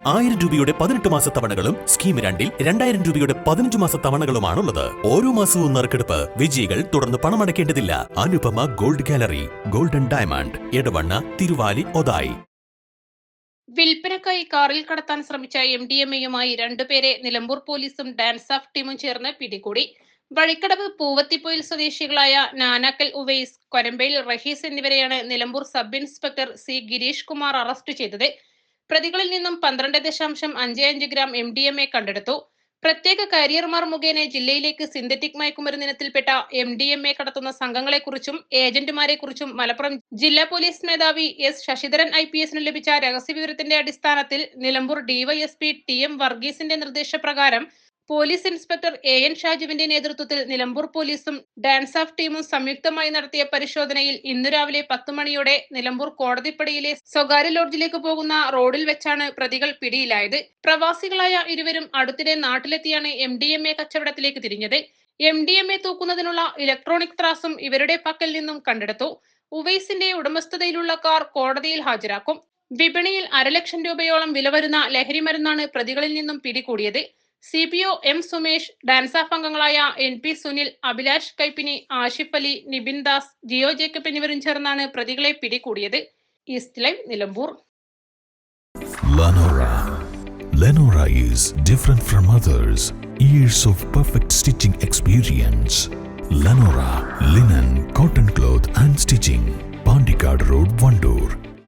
1000 രൂപയുടെ 18 മാസ തവണകളും സ്കീം 2-ൽ 2000 രൂപയുടെ 15 മാസ തവണകളുമാണുള്ളത്. ഓരോ മാസവും നറുക്കെടുപ്പ്. വിജയികൾ തുടർന്ന് പണമടയ്ക്കേണ്ടതില്ല. Anupama gold gallery, golden diamond, Edavanna, Thiruvali, Othayi. വിൽപ്പനക്കായി കാറിൽ കടത്താൻ ശ്രമിച്ച MDMAയുമായി രണ്ടുപേരെ നിലമ്പൂർ പോലീസും ഡാൻസ് ഓഫ് ടീമും ചേർന്ന് പിടികൂടി. വഴിക്കടവ് പൂവത്തിപ്പൊയിൽ സ്വദേശികളായ നാനാക്കൽ ഉവൈസ്, കൊരമ്പയിൽ റഹീസ് എന്നിവരെയാണ് Nilambur sub inspector C Girish Kumar arrest ചെയ്തത്. പ്രതികളിൽ നിന്നും 12.55 ഗ്രാം MDMA കണ്ടെടുത്തു. പ്രത്യേക കാരിയർമാർ മുഖേന ജില്ലയിലേക്ക് സിന്തറ്റിക് മയക്കുമരുന്ന് ഇനത്തിൽപ്പെട്ട MDMA കടത്തുന്ന സംഘങ്ങളെക്കുറിച്ചും ഏജന്റുമാരെക്കുറിച്ചും മലപ്പുറം ജില്ലാ പോലീസ് മേധാവി S ശശിധരൻ IPS ലഭിച്ച രഹസ്യവിവരത്തിന്റെ അടിസ്ഥാനത്തിൽ നിലമ്പൂർ DYSP TM വർഗീസിന്റെ നിർദ്ദേശപ്രകാരം പോലീസ് ഇൻസ്പെക്ടർ AN ഷാജുവിന്റെ നേതൃത്വത്തിൽ നിലമ്പൂർ പോലീസും ഡാൻസ് ഓഫ് ടീമും സംയുക്തമായി നടത്തിയ പരിശോധനയിൽ ഇന്നു രാവിലെ 10 മണിയോടെ നിലമ്പൂർ കോടതിപ്പടിയിലെ സ്വകാര്യ ലോഡ്ജിലേക്ക് പോകുന്ന റോഡിൽ വെച്ചാണ് പ്രതികൾ പിടിയിലായത്. പ്രവാസികളായ ഇരുവരും അടുത്തിടെ നാട്ടിലെത്തിയാണ് MDMA കച്ചവടത്തിലേക്ക് തിരിഞ്ഞത്. MDMA തൂക്കുന്നതിനുള്ള ഇലക്ട്രോണിക് ത്രാസും ഇവരുടെ പക്കൽ നിന്നും കണ്ടെടുത്തു. ഉവൈസിന്റെ ഉടമസ്ഥതയിലുള്ള കാർ കോടതിയിൽ ഹാജരാക്കും. വിപണിയിൽ 1.5 ലക്ഷം രൂപയോളം വില വരുന്ന ലഹരി മരുന്നാണ് പ്രതികളിൽ നിന്നും പിടികൂടിയത്. CPO M Sumesh, dance of അംഗങ്ങളായ NP സുനിൽ, അഭിലാഷ് കൈപ്പിനി, ആഷിഫ് അലി, നിബിൻ ദാസ്, ജിയോ ജേക്കബ് എന്നിവരും ചേർന്നാണ് പ്രതികളെ പിടികൂടിയത്. East live, Nilambur. Lenora is different from others. Years of perfect stitching experience. Lenora linen, cotton cloth and stitching. Pandikad Road, Vandoor.